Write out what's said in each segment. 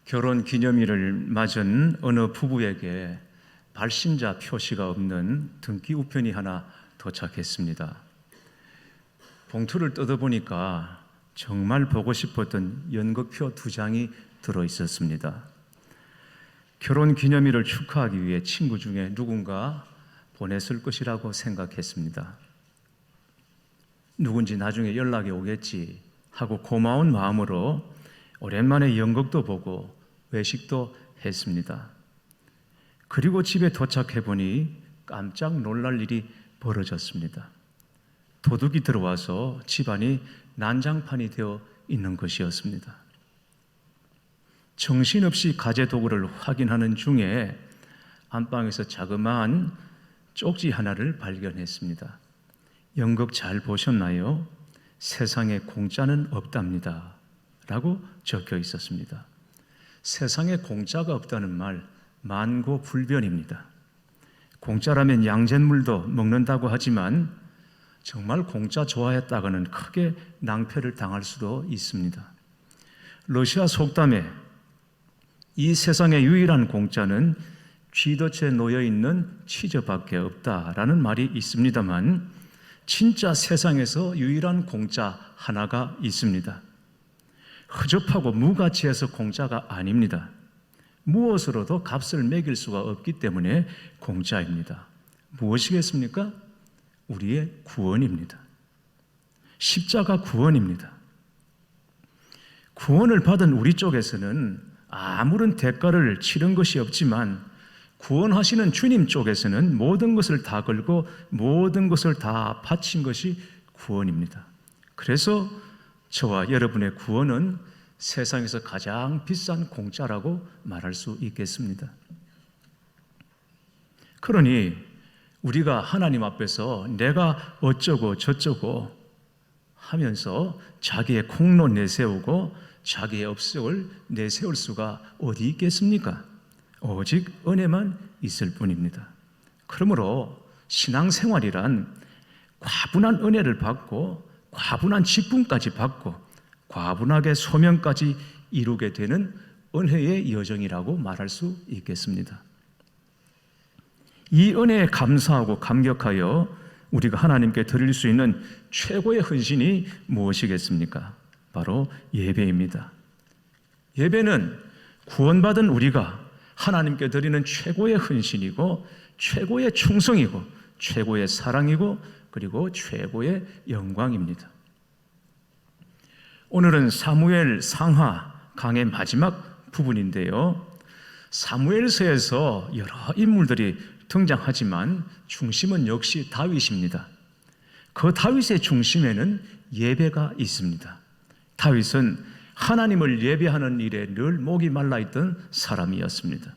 결혼 기념일을 맞은 어느 부부에게 발신자 표시가 없는 등기 우편이 하나 도착했습니다. 봉투를 뜯어보니까 정말 보고 싶었던 연극표 2장이 들어있었습니다. 결혼 기념일을 축하하기 위해 친구 중에 누군가 보냈을 것이라고 생각했습니다. 누군지 나중에 연락이 오겠지 하고 고마운 마음으로 오랜만에 연극도 보고 외식도 했습니다. 그리고 집에 도착해 보니 깜짝 놀랄 일이 벌어졌습니다. 도둑이 들어와서 집안이 난장판이 되어 있는 것이었습니다. 정신없이 가재도구를 확인하는 중에 안방에서 자그마한 쪽지 하나를 발견했습니다. 연극 잘 보셨나요? 세상에 공짜는 없답니다 라고 적혀 있었습니다. 세상에 공짜가 없다는 말 만고불변입니다. 공짜라면 양잿물도 먹는다고 하지만 정말 공짜 좋아했다가는 크게 낭패를 당할 수도 있습니다. 러시아 속담에 이 세상의 유일한 공짜는 쥐덫에 놓여있는 치즈밖에 없다라는 말이 있습니다만 진짜 세상에서 유일한 공짜 하나가 있습니다. 허접하고 무가치해서 공짜가 아닙니다. 무엇으로도 값을 매길 수가 없기 때문에 공짜입니다. 무엇이겠습니까? 우리의 구원입니다. 십자가 구원입니다. 구원을 받은 우리 쪽에서는 아무런 대가를 치른 것이 없지만 구원하시는 주님 쪽에서는 모든 것을 다 걸고 모든 것을 다 바친 것이 구원입니다. 그래서 저와 여러분의 구원은 세상에서 가장 비싼 공짜라고 말할 수 있겠습니다. 그러니 우리가 하나님 앞에서 내가 어쩌고 저쩌고 하면서 자기의 공로 내세우고 자기의 업적을 내세울 수가 어디 있겠습니까? 오직 은혜만 있을 뿐입니다. 그러므로 신앙생활이란 과분한 은혜를 받고 과분한 직분까지 받고 과분하게 소명까지 이루게 되는 은혜의 여정이라고 말할 수 있겠습니다. 이 은혜에 감사하고 감격하여 우리가 하나님께 드릴 수 있는 최고의 헌신이 무엇이겠습니까? 바로 예배입니다. 예배는 구원받은 우리가 하나님께 드리는 최고의 헌신이고 최고의 충성이고 최고의 사랑이고 그리고 최고의 영광입니다. 오늘은 사무엘 상하 강의 마지막 부분인데요. 사무엘서에서 여러 인물들이 등장하지만 중심은 역시 다윗입니다. 그 다윗의 중심에는 예배가 있습니다. 다윗은 하나님을 예배하는 일에 늘 목이 말라있던 사람이었습니다.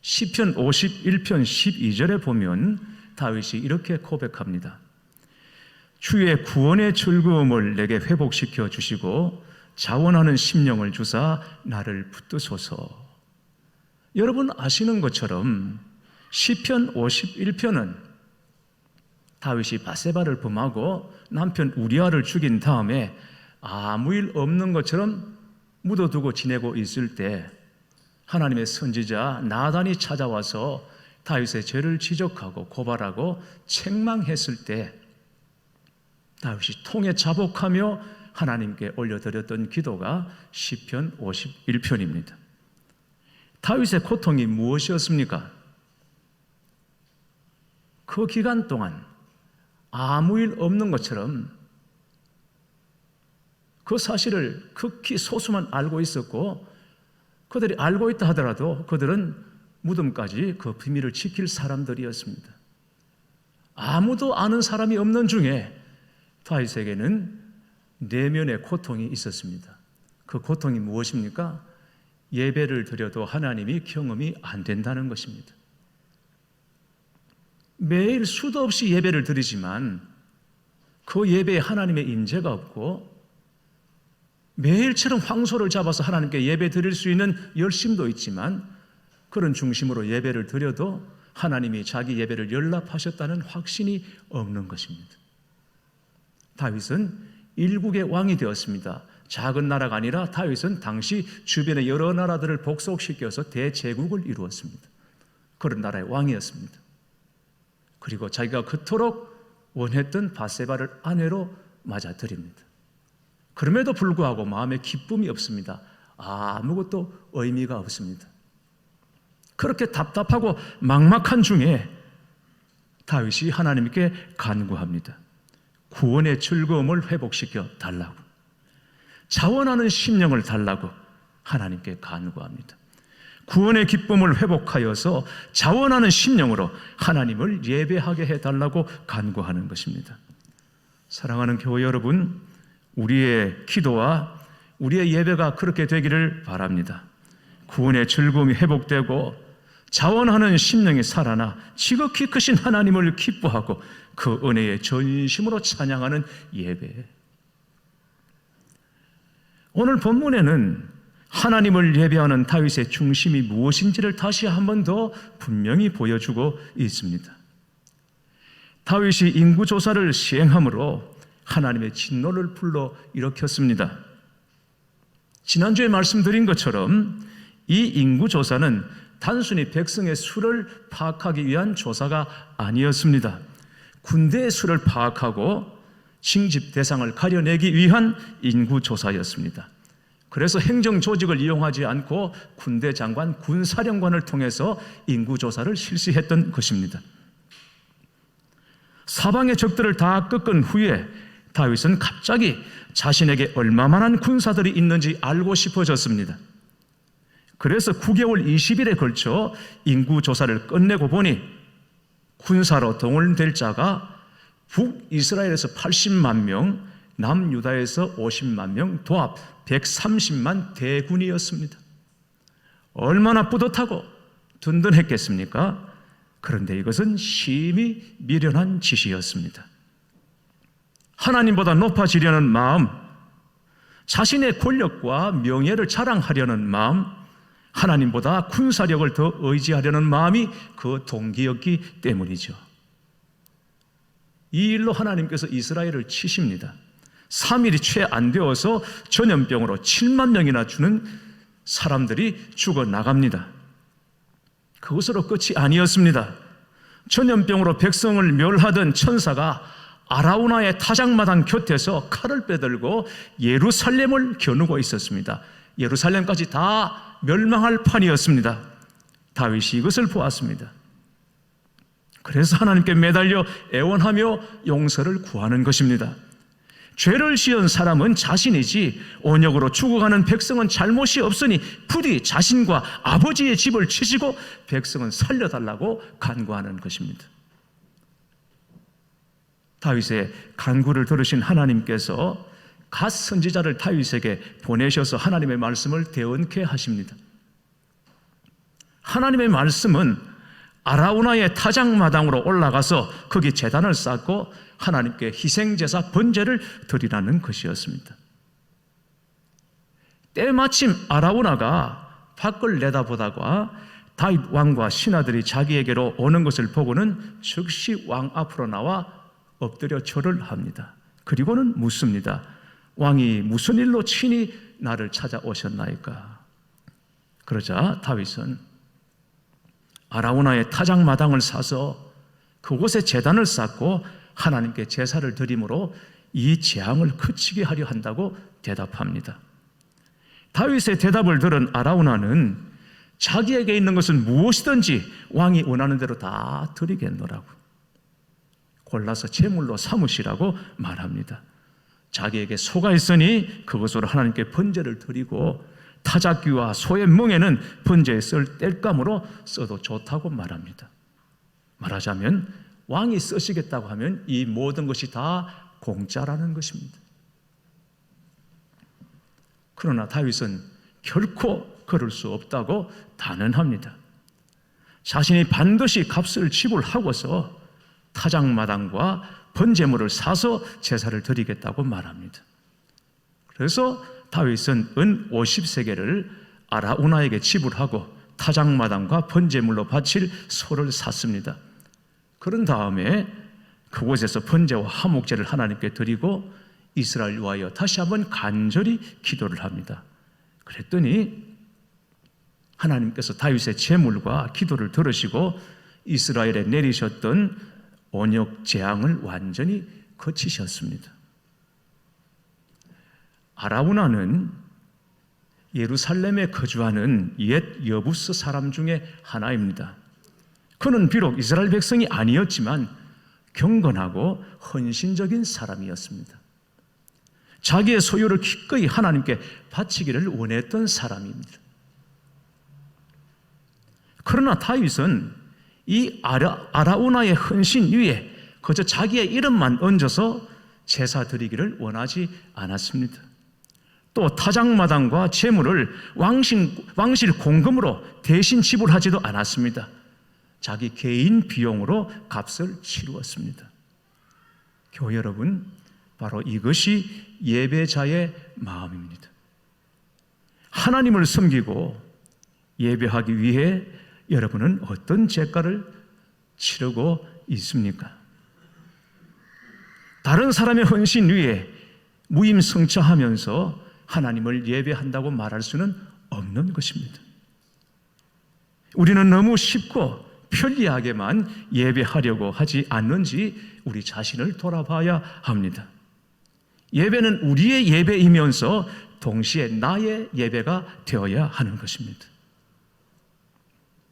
시편 51편 12절에 보면 다윗이 이렇게 고백합니다. 주의 구원의 즐거움을 내게 회복시켜 주시고 자원하는 심령을 주사 나를 붙드소서. 여러분 아시는 것처럼 시편 51편은 다윗이 바세바를 범하고 남편 우리아를 죽인 다음에 아무 일 없는 것처럼 묻어두고 지내고 있을 때 하나님의 선지자 나단이 찾아와서 다윗의 죄를 지적하고 고발하고 책망했을 때 다윗이 통에 자복하며 하나님께 올려드렸던 기도가 시편 51편입니다. 다윗의 고통이 무엇이었습니까? 그 기간 동안 아무 일 없는 것처럼 그 사실을 극히 소수만 알고 있었고 그들이 알고 있다 하더라도 그들은 무덤까지 그 비밀을 지킬 사람들이었습니다. 아무도 아는 사람이 없는 중에 다윗에게는 내면의 고통이 있었습니다. 그 고통이 무엇입니까? 예배를 드려도 하나님이 경험이 안 된다는 것입니다. 매일 수도 없이 예배를 드리지만 그 예배에 하나님의 임재가 없고 매일처럼 황소를 잡아서 하나님께 예배 드릴 수 있는 열심도 있지만 그런 중심으로 예배를 드려도 하나님이 자기 예배를 연락하셨다는 확신이 없는 것입니다. 다윗은 일국의 왕이 되었습니다. 작은 나라가 아니라 다윗은 당시 주변의 여러 나라들을 복속시켜서 대제국을 이루었습니다. 그런 나라의 왕이었습니다. 그리고 자기가 그토록 원했던 바세바를 아내로 맞아들입니다. 그럼에도 불구하고 마음에 기쁨이 없습니다. 아무것도 의미가 없습니다. 그렇게 답답하고 막막한 중에 다윗이 하나님께 간구합니다. 구원의 즐거움을 회복시켜 달라고, 자원하는 심령을 달라고 하나님께 간구합니다. 구원의 기쁨을 회복하여서 자원하는 심령으로 하나님을 예배하게 해달라고 간구하는 것입니다. 사랑하는 교회 여러분, 우리의 기도와 우리의 예배가 그렇게 되기를 바랍니다. 구원의 즐거움이 회복되고 자원하는 심령이 살아나 지극히 크신 하나님을 기뻐하고 그 은혜에 전심으로 찬양하는 예배. 오늘 본문에는 하나님을 예배하는 다윗의 중심이 무엇인지를 다시 한 번 더 분명히 보여주고 있습니다. 다윗이 인구조사를 시행함으로 하나님의 진노를 불러 일으켰습니다. 지난주에 말씀드린 것처럼 이 인구조사는 단순히 백성의 수를 파악하기 위한 조사가 아니었습니다. 군대의 수를 파악하고 징집 대상을 가려내기 위한 인구조사였습니다. 그래서 행정조직을 이용하지 않고 군대 장관, 군사령관을 통해서 인구조사를 실시했던 것입니다. 사방의 적들을 다 꺾은 후에 다윗은 갑자기 자신에게 얼마만한 군사들이 있는지 알고 싶어졌습니다. 그래서 9개월 20일에 걸쳐 인구조사를 끝내고 보니 군사로 동원될 자가 북이스라엘에서 80만 명, 남유다에서 50만 명, 도합 130만 대군이었습니다. 얼마나 뿌듯하고 든든했겠습니까? 그런데 이것은 심히 미련한 짓이었습니다. 하나님보다 높아지려는 마음, 자신의 권력과 명예를 자랑하려는 마음, 하나님보다 군사력을 더 의지하려는 마음이 그 동기였기 때문이죠. 이 일로 하나님께서 이스라엘을 치십니다. 3일이 채 안 되어서 전염병으로 7만 명이나 주는 사람들이 죽어나갑니다. 그것으로 끝이 아니었습니다. 전염병으로 백성을 멸하던 천사가 아라우나의 타작마당 곁에서 칼을 빼들고 예루살렘을 겨누고 있었습니다. 예루살렘까지 다 멸망할 판이었습니다. 다윗이 이것을 보았습니다. 그래서 하나님께 매달려 애원하며 용서를 구하는 것입니다. 죄를 지은 사람은 자신이지 온역으로 죽어가는 백성은 잘못이 없으니 부디 자신과 아버지의 집을 치시고 백성은 살려달라고 간구하는 것입니다. 다윗의 간구를 들으신 하나님께서 갓 선지자를 다윗에게 보내셔서 하나님의 말씀을 대언케 하십니다. 하나님의 말씀은 아라우나의 타작마당으로 올라가서 거기 제단을 쌓고 하나님께 희생제사 번제를 드리라는 것이었습니다. 때마침 아라우나가 밖을 내다보다가 다윗 왕과 신하들이 자기에게로 오는 것을 보고는 즉시 왕 앞으로 나와 엎드려 절을 합니다. 그리고는 묻습니다. 왕이 무슨 일로 친히 나를 찾아오셨나이까? 그러자 다윗은 아라우나의 타작마당을 사서 그곳에 제단을 쌓고 하나님께 제사를 드림으로 이 재앙을 그치게 하려 한다고 대답합니다. 다윗의 대답을 들은 아라우나는 자기에게 있는 것은 무엇이든지 왕이 원하는 대로 다 드리겠노라고 골라서 제물로 삼으시라고 말합니다. 자기에게 소가 있으니 그것으로 하나님께 번제를 드리고 타작귀와 소의 멍에는 번제에 쓸 땔감으로 써도 좋다고 말합니다. 말하자면 왕이 쓰시겠다고 하면 이 모든 것이 다 공짜라는 것입니다. 그러나 다윗은 결코 그럴 수 없다고 단언합니다. 자신이 반드시 값을 지불하고서 타작마당과 번제물을 사서 제사를 드리겠다고 말합니다. 그래서 다윗은 은 50세겔을 아라우나에게 지불하고 타작마당과 번제물로 바칠 소를 샀습니다. 그런 다음에 그곳에서 번제와 화목제를 하나님께 드리고 이스라엘을 위하여 다시 한번 간절히 기도를 합니다. 그랬더니 하나님께서 다윗의 제물과 기도를 들으시고 이스라엘에 내리셨던 언역 재앙을 완전히 거치셨습니다. 아라우나는 예루살렘에 거주하는 옛 여부스 사람 중에 하나입니다. 그는 비록 이스라엘 백성이 아니었지만 경건하고 헌신적인 사람이었습니다. 자기의 소유를 기꺼이 하나님께 바치기를 원했던 사람입니다. 그러나 다윗은 이 아라우나의 헌신 위에 그저 자기의 이름만 얹어서 제사 드리기를 원하지 않았습니다. 또 타작마당과 제물을 왕실 공금으로 대신 지불하지도 않았습니다. 자기 개인 비용으로 값을 치루었습니다. 교회 여러분, 바로 이것이 예배자의 마음입니다. 하나님을 섬기고 예배하기 위해 여러분은 어떤 제가를 치르고 있습니까? 다른 사람의 헌신 위에 무임승차하면서 하나님을 예배한다고 말할 수는 없는 것입니다. 우리는 너무 쉽고 편리하게만 예배하려고 하지 않는지 우리 자신을 돌아봐야 합니다. 예배는 우리의 예배이면서 동시에 나의 예배가 되어야 하는 것입니다.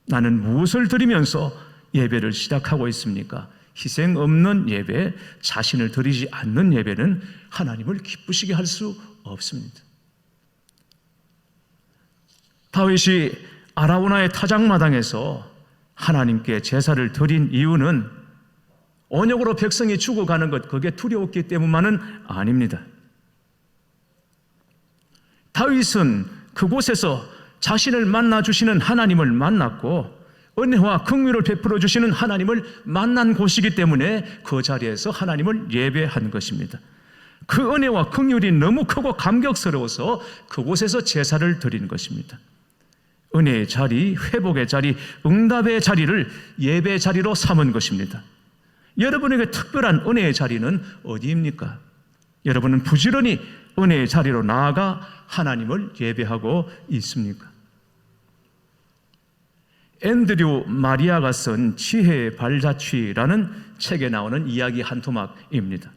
나는 무엇을 드리면서 예배를 시작하고 있습니까? 희생 없는 예배, 자신을 드리지 않는 예배는 하나님을 기쁘시게 할 수 없습니다. 다윗이 아라우나의 타작마당에서 하나님께 제사를 드린 이유는 언역으로 백성이 죽어가는 것, 그게 두려웠기 때문만은 아닙니다. 다윗은 그곳에서 자신을 만나주시는 하나님을 만났고 은혜와 긍휼을 베풀어 주시는 하나님을 만난 곳이기 때문에 그 자리에서 하나님을 예배한 것입니다. 그 은혜와 긍휼이 너무 크고 감격스러워서 그곳에서 제사를 드린 것입니다. 은혜의 자리, 회복의 자리, 응답의 자리를 예배 자리로 삼은 것입니다. 여러분에게 특별한 은혜의 자리는 어디입니까? 여러분은 부지런히 은혜의 자리로 나아가 하나님을 예배하고 있습니까? 앤드류 마리아가 쓴 지혜의 발자취라는 책에 나오는 이야기 한 토막입니다.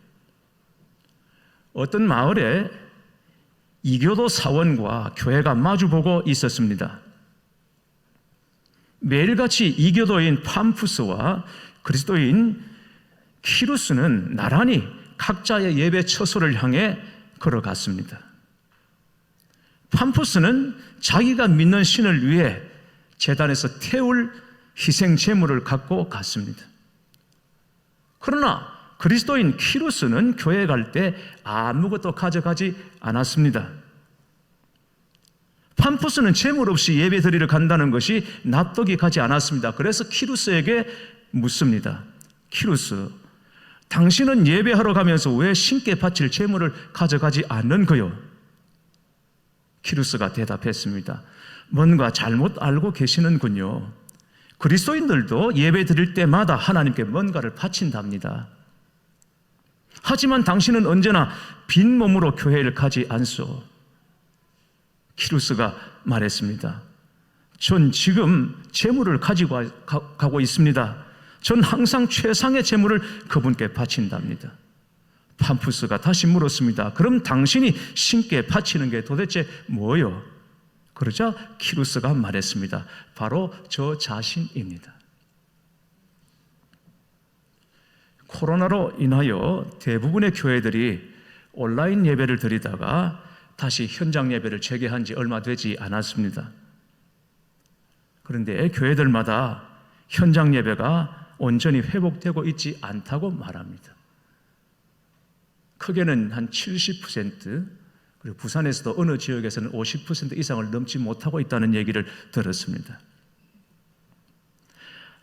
어떤 마을에 이교도 사원과 교회가 마주보고 있었습니다. 매일같이 이교도인 팜푸스와 그리스도인 키루스는 나란히 각자의 예배 처소를 향해 걸어갔습니다. 팜푸스는 자기가 믿는 신을 위해 제단에서 태울 희생 제물을 갖고 갔습니다. 그러나 그리스도인 키루스는 교회에 갈 때 아무것도 가져가지 않았습니다. 팜푸스는 제물 없이 예배 드리러 간다는 것이 납득이 가지 않았습니다. 그래서 키루스에게 묻습니다. 키루스, 당신은 예배하러 가면서 왜 신께 바칠 제물을 가져가지 않는 거요? 키루스가 대답했습니다. 뭔가 잘못 알고 계시는군요. 그리스도인들도 예배 드릴 때마다 하나님께 뭔가를 바친답니다. 하지만 당신은 언제나 빈 몸으로 교회를 가지 않소. 키루스가 말했습니다. 전 지금 제물을 가지고 가고 있습니다. 전 항상 최상의 제물을 그분께 바친답니다. 팜푸스가 다시 물었습니다. 그럼 당신이 신께 바치는 게 도대체 뭐요? 그러자 키루스가 말했습니다. 바로 저 자신입니다. 코로나로 인하여 대부분의 교회들이 온라인 예배를 드리다가 다시 현장 예배를 재개한 지 얼마 되지 않았습니다. 그런데 교회들마다 현장 예배가 온전히 회복되고 있지 않다고 말합니다. 크게는 한 70%, 그리고 부산에서도 어느 지역에서는 50% 이상을 넘지 못하고 있다는 얘기를 들었습니다.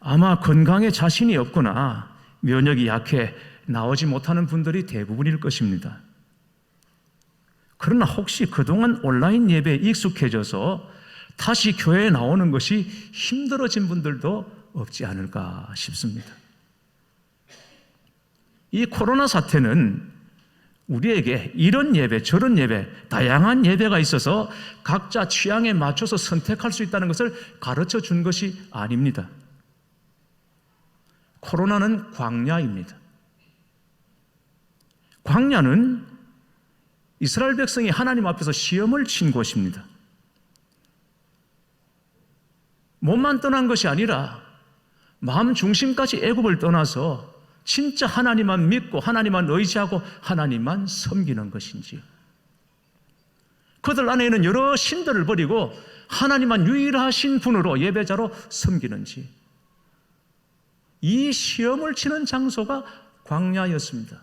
아마 건강에 자신이 없거나 면역이 약해 나오지 못하는 분들이 대부분일 것입니다. 그러나 혹시 그동안 온라인 예배에 익숙해져서 다시 교회에 나오는 것이 힘들어진 분들도 없지 않을까 싶습니다. 이 코로나 사태는 우리에게 이런 예배, 저런 예배, 다양한 예배가 있어서 각자 취향에 맞춰서 선택할 수 있다는 것을 가르쳐 준 것이 아닙니다. 코로나는 광야입니다. 광야는 이스라엘 백성이 하나님 앞에서 시험을 친 곳입니다. 몸만 떠난 것이 아니라 마음 중심까지 애굽을 떠나서 진짜 하나님만 믿고 하나님만 의지하고 하나님만 섬기는 것인지, 그들 안에 있는 여러 신들을 버리고 하나님만 유일하신 분으로 예배자로 섬기는지, 이 시험을 치는 장소가 광야였습니다.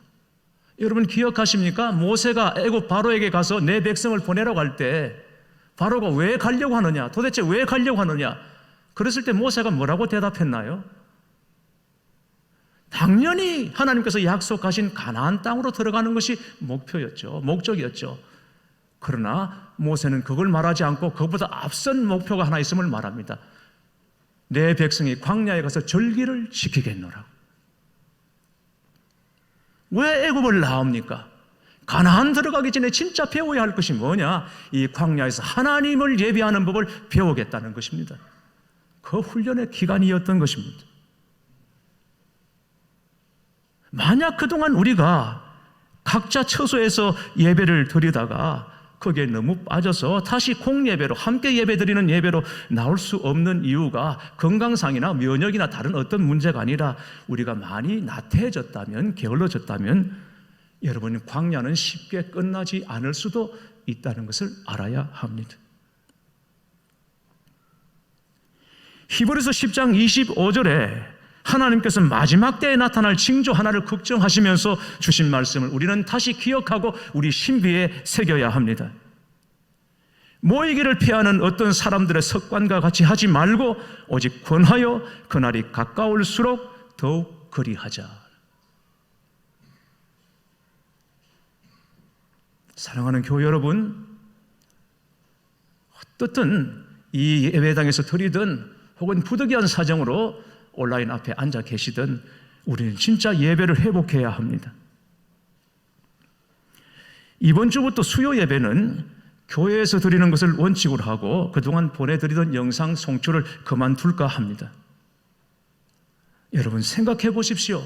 여러분 기억하십니까? 모세가 애굽 바로에게 가서 내 백성을 보내라고 할 때 바로가 왜 가려고 하느냐, 도대체 왜 가려고 하느냐, 그랬을 때 모세가 뭐라고 대답했나요? 당연히 하나님께서 약속하신 가나안 땅으로 들어가는 것이 목표였죠. 목적이었죠. 그러나 모세는 그걸 말하지 않고 그것보다 앞선 목표가 하나 있음을 말합니다. 내 백성이 광야에 가서 절기를 지키겠노라. 왜 애굽을 나옵니까? 가나안 들어가기 전에 진짜 배워야 할 것이 뭐냐? 이 광야에서 하나님을 예배하는 법을 배우겠다는 것입니다. 그 훈련의 기간이었던 것입니다. 만약 그동안 우리가 각자 처소에서 예배를 드리다가 거기에 너무 빠져서 다시 공예배로, 함께 예배드리는 예배로 나올 수 없는 이유가 건강상이나 면역이나 다른 어떤 문제가 아니라 우리가 많이 나태해졌다면, 게을러졌다면 여러분, 광야는 쉽게 끝나지 않을 수도 있다는 것을 알아야 합니다. 히브리서 10장 25절에 하나님께서 마지막 때에 나타날 징조 하나를 걱정하시면서 주신 말씀을 우리는 다시 기억하고 우리 신비에 새겨야 합니다. 모이기를 피하는 어떤 사람들의 습관과 같이 하지 말고 오직 권하여 그날이 가까울수록 더욱 그리하자. 사랑하는 교회 여러분, 어떻든 이 예배당에서 드리든 혹은 부득이한 사정으로 온라인 앞에 앉아 계시든 우리는 진짜 예배를 회복해야 합니다. 이번 주부터 수요 예배는 교회에서 드리는 것을 원칙으로 하고 그동안 보내드리던 영상 송출을 그만둘까 합니다. 여러분 생각해 보십시오.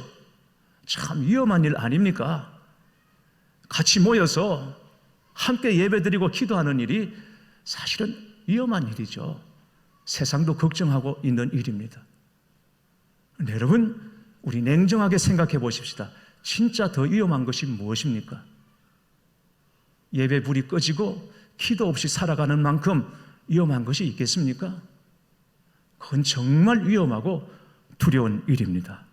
참 위험한 일 아닙니까? 같이 모여서 함께 예배드리고 기도하는 일이 사실은 위험한 일이죠. 세상도 걱정하고 있는 일입니다. 여러분, 우리 냉정하게 생각해 보십시다. 진짜 더 위험한 것이 무엇입니까? 예배 불이 꺼지고 기도 없이 살아가는 만큼 위험한 것이 있겠습니까? 그건 정말 위험하고 두려운 일입니다.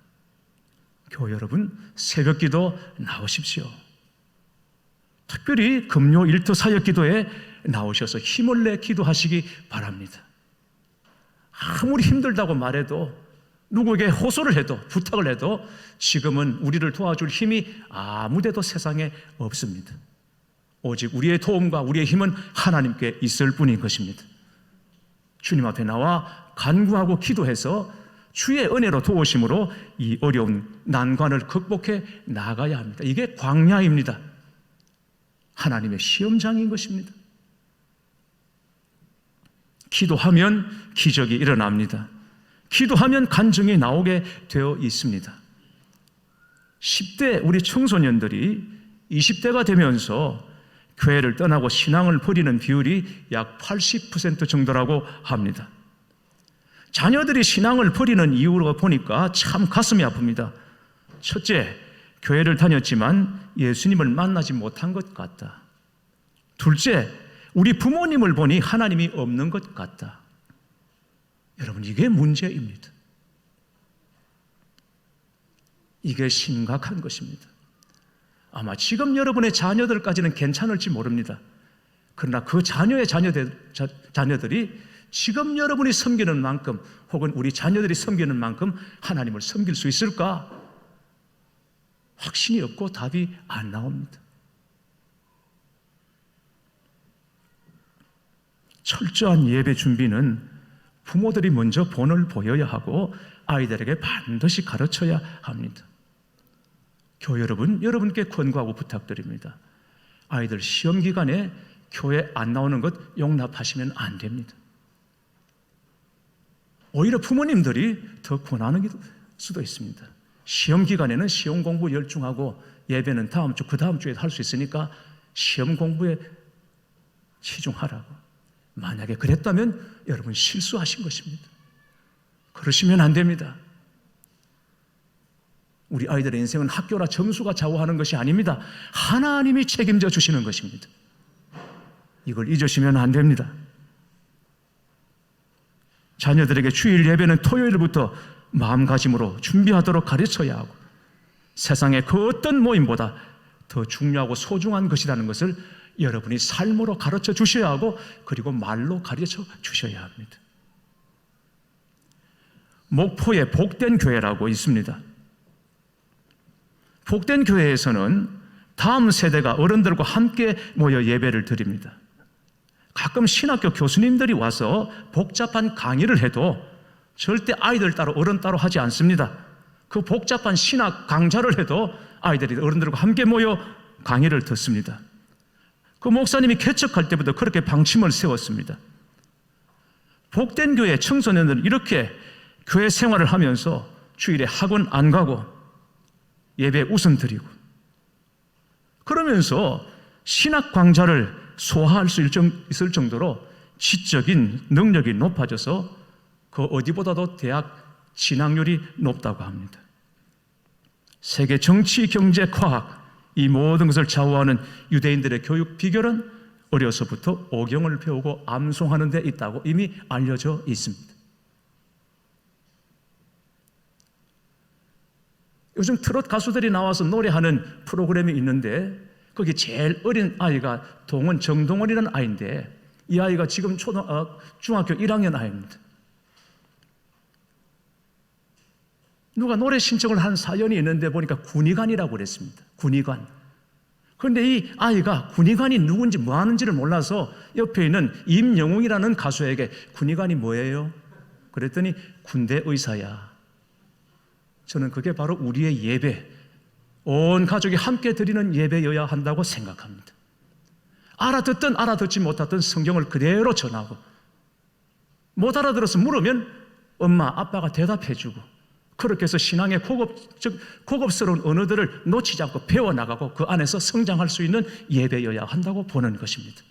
교회 여러분, 새벽 기도 나오십시오. 특별히 금요 일터 사역 기도에 나오셔서 힘을 내 기도하시기 바랍니다. 아무리 힘들다고 말해도, 누구에게 호소를 해도, 부탁을 해도 지금은 우리를 도와줄 힘이 아무데도 세상에 없습니다. 오직 우리의 도움과 우리의 힘은 하나님께 있을 뿐인 것입니다. 주님 앞에 나와 간구하고 기도해서 주의 은혜로 도우심으로 이 어려운 난관을 극복해 나가야 합니다. 이게 광야입니다. 하나님의 시험장인 것입니다. 기도하면 기적이 일어납니다. 기도하면 간증이 나오게 되어 있습니다. 10대 우리 청소년들이 20대가 되면서 교회를 떠나고 신앙을 버리는 비율이 약 80% 정도라고 합니다. 자녀들이 신앙을 버리는 이유로 보니까 참 가슴이 아픕니다. 첫째, 교회를 다녔지만 예수님을 만나지 못한 것 같다. 둘째, 우리 부모님을 보니 하나님이 없는 것 같다. 여러분, 이게 문제입니다. 이게 심각한 것입니다. 아마 지금 여러분의 자녀들까지는 괜찮을지 모릅니다. 그러나 그 자녀의 자녀들이 지금 여러분이 섬기는 만큼 혹은 우리 자녀들이 섬기는 만큼 하나님을 섬길 수 있을까? 확신이 없고 답이 안 나옵니다. 철저한 예배 준비는 부모들이 먼저 본을 보여야 하고 아이들에게 반드시 가르쳐야 합니다. 교회 여러분, 여러분께 권고하고 부탁드립니다. 아이들 시험 기간에 교회 안 나오는 것 용납하시면 안 됩니다. 오히려 부모님들이 더 고난할 수도 있습니다. 시험 기간에는 시험 공부 열중하고 예배는 다음 주, 그 다음 주에 할 수 있으니까 시험 공부에 치중하라고. 만약에 그랬다면 여러분 실수하신 것입니다. 그러시면 안 됩니다. 우리 아이들의 인생은 학교나 점수가 좌우하는 것이 아닙니다. 하나님이 책임져 주시는 것입니다. 이걸 잊으시면 안 됩니다. 자녀들에게 주일 예배는 토요일부터 마음가짐으로 준비하도록 가르쳐야 하고 세상의 그 어떤 모임보다 더 중요하고 소중한 것이라는 것을 여러분이 삶으로 가르쳐 주셔야 하고 그리고 말로 가르쳐 주셔야 합니다. 목포에 복된 교회라고 있습니다. 복된 교회에서는 다음 세대가 어른들과 함께 모여 예배를 드립니다. 가끔 신학교 교수님들이 와서 복잡한 강의를 해도 절대 아이들 따로 어른 따로 하지 않습니다. 그 복잡한 신학 강좌를 해도 아이들이 어른들과 함께 모여 강의를 듣습니다. 그 목사님이 개척할 때부터 그렇게 방침을 세웠습니다. 복된 교회 청소년들은 이렇게 교회 생활을 하면서 주일에 학원 안 가고 예배 우선 드리고 그러면서 신학 강좌를 소화할 수 있을 정도로 지적인 능력이 높아져서 그 어디보다도 대학 진학률이 높다고 합니다. 세계 정치, 경제, 과학 이 모든 것을 좌우하는 유대인들의 교육 비결은 어려서부터 오경을 배우고 암송하는 데 있다고 이미 알려져 있습니다. 요즘 트롯 가수들이 나와서 노래하는 프로그램이 있는데 거기 제일 어린 아이가 정동원이라는 아이인데 이 아이가 지금 중학교 1학년 아이입니다. 누가 노래 신청을 한 사연이 있는데 보니까 군의관이라고 그랬습니다. 군의관. 그런데 이 아이가 군의관이 누군지 뭐 하는지를 몰라서 옆에 있는 임영웅이라는 가수에게 군의관이 뭐예요? 그랬더니 군대 의사야. 저는 그게 바로 우리의 예배, 온 가족이 함께 드리는 예배여야 한다고 생각합니다. 알아듣든 알아듣지 못하든 성경을 그대로 전하고 못 알아들어서 물으면 엄마, 아빠가 대답해주고 그렇게 해서 신앙의 고급스러운 언어들을 놓치지 않고 배워나가고 그 안에서 성장할 수 있는 예배여야 한다고 보는 것입니다.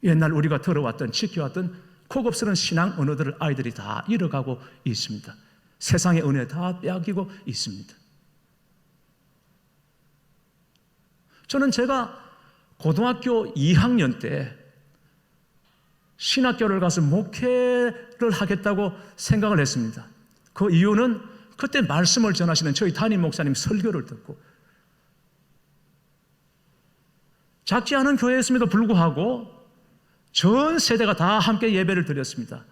옛날 우리가 들어왔던, 지켜왔던 고급스러운 신앙 언어들을 아이들이 다 잃어가고 있습니다. 세상의 은혜 다 빼앗기고 있습니다. 저는 제가 고등학교 2학년 때 신학교를 가서 목회를 하겠다고 생각을 했습니다. 그 이유는 그때 말씀을 전하시는 저희 담임 목사님 설교를 듣고 작지 않은 교회였음에도 불구하고 전 세대가 다 함께 예배를 드렸습니다.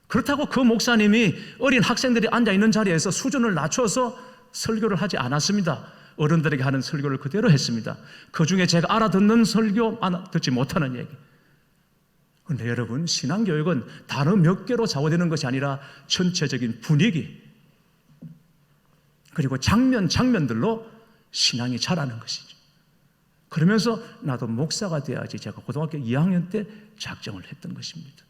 그렇다고 그 목사님이 어린 학생들이 앉아있는 자리에서 수준을 낮춰서 설교를 하지 않았습니다. 어른들에게 하는 설교를 그대로 했습니다. 그 중에 제가 알아듣는 설교, 듣지 못하는 얘기. 그런데 여러분, 신앙교육은 단어 몇 개로 좌우되는 것이 아니라 전체적인 분위기 그리고 장면들로 신앙이 자라는 것이죠. 그러면서 나도 목사가 돼야지 제가 고등학교 2학년 때 작정을 했던 것입니다.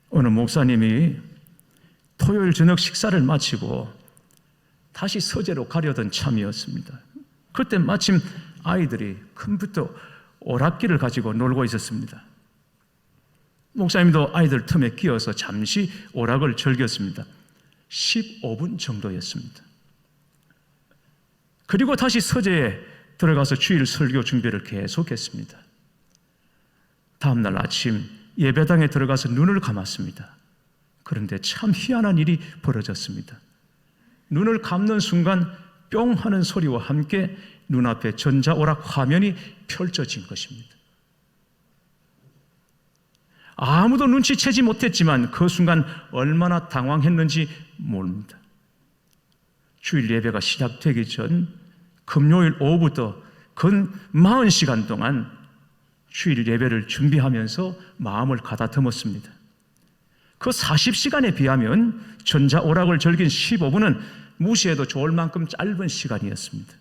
어느 목사님이 토요일 저녁 식사를 마치고 다시 서재로 가려던 참이었습니다. 그때 마침 아이들이 컴퓨터 오락기를 가지고 놀고 있었습니다. 목사님도 아이들 틈에 끼어서 잠시 오락을 즐겼습니다. 15분 정도였습니다. 그리고 다시 서재에 들어가서 주일 설교 준비를 계속했습니다. 다음 날 아침 예배당에 들어가서 눈을 감았습니다. 그런데 참 희한한 일이 벌어졌습니다. 눈을 감는 순간 뿅 하는 소리와 함께 눈앞에 전자오락 화면이 펼쳐진 것입니다. 아무도 눈치채지 못했지만 그 순간 얼마나 당황했는지 모릅니다. 주일 예배가 시작되기 전 금요일 오후부터 근 40시간 동안 주일 예배를 준비하면서 마음을 가다듬었습니다. 그 40시간에 비하면 전자오락을 즐긴 15분은 무시해도 좋을 만큼 짧은 시간이었습니다.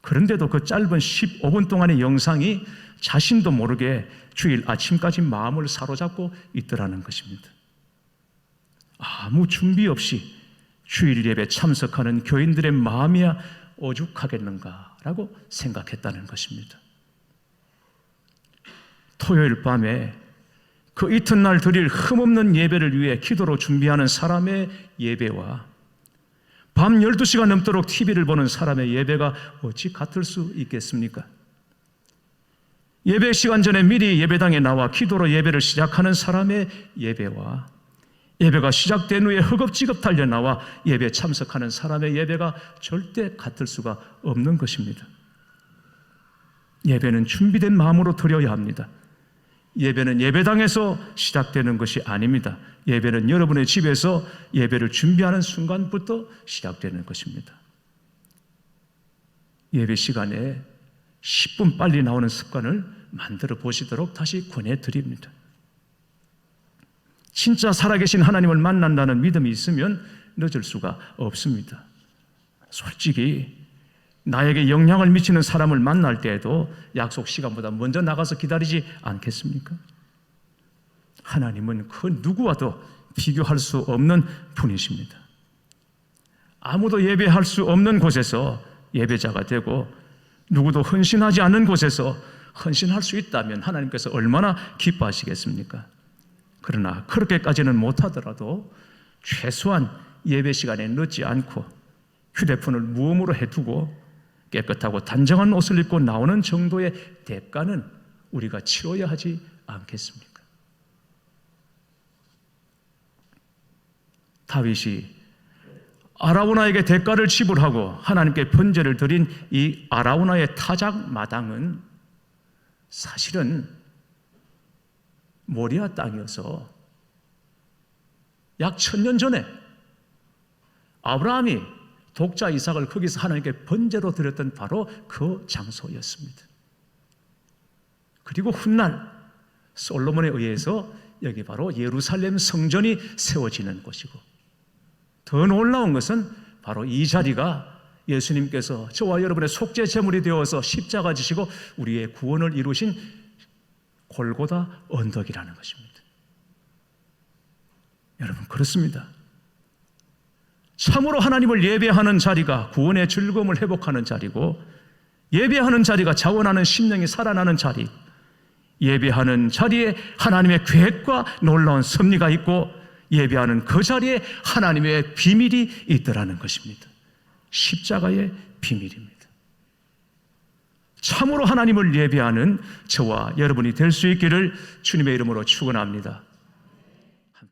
그런데도 그 짧은 15분 동안의 영상이 자신도 모르게 주일 아침까지 마음을 사로잡고 있더라는 것입니다. 아무 준비 없이 주일 예배 참석하는 교인들의 마음이야 오죽하겠는가라고 생각했다는 것입니다. 토요일 밤에 그 이튿날 드릴 흠없는 예배를 위해 기도로 준비하는 사람의 예배와 밤 12시가 넘도록 TV를 보는 사람의 예배가 어찌 같을 수 있겠습니까? 예배 시간 전에 미리 예배당에 나와 기도로 예배를 시작하는 사람의 예배와 예배가 시작된 후에 허겁지겁 달려나와 예배 참석하는 사람의 예배가 절대 같을 수가 없는 것입니다. 예배는 준비된 마음으로 드려야 합니다. 예배는 예배당에서 시작되는 것이 아닙니다. 예배는 여러분의 집에서 예배를 준비하는 순간부터 시작되는 것입니다. 예배 시간에 10분 빨리 나오는 습관을 만들어 보시도록 다시 권해드립니다. 진짜 살아계신 하나님을 만난다는 믿음이 있으면 늦을 수가 없습니다. 솔직히 나에게 영향을 미치는 사람을 만날 때에도 약속 시간보다 먼저 나가서 기다리지 않겠습니까? 하나님은 그 누구와도 비교할 수 없는 분이십니다. 아무도 예배할 수 없는 곳에서 예배자가 되고 누구도 헌신하지 않는 곳에서 헌신할 수 있다면 하나님께서 얼마나 기뻐하시겠습니까? 그러나 그렇게까지는 못하더라도 최소한 예배 시간에 늦지 않고 휴대폰을 무음으로 해두고 깨끗하고 단정한 옷을 입고 나오는 정도의 대가는 우리가 치러야 하지 않겠습니까? 다윗이 아라우나에게 대가를 지불하고 하나님께 번제를 드린 이 아라우나의 타작 마당은 사실은 모리아 땅이어서 약 1000년 전에 아브라함이 독자 이삭을 거기서 하나님께 번제로 드렸던 바로 그 장소였습니다. 그리고 훗날 솔로몬에 의해서 여기 바로 예루살렘 성전이 세워지는 곳이고, 더 놀라운 것은 바로 이 자리가 예수님께서 저와 여러분의 속죄 제물이 되어서 십자가 지시고 우리의 구원을 이루신 골고다 언덕이라는 것입니다. 여러분, 그렇습니다. 참으로 하나님을 예배하는 자리가 구원의 즐거움을 회복하는 자리고, 예배하는 자리가 자원하는 심령이 살아나는 자리, 예배하는 자리에 하나님의 계획과 놀라운 섭리가 있고, 예배하는 그 자리에 하나님의 비밀이 있더라는 것입니다. 십자가의 비밀입니다. 참으로 하나님을 예배하는 저와 여러분이 될 수 있기를 주님의 이름으로 축원합니다.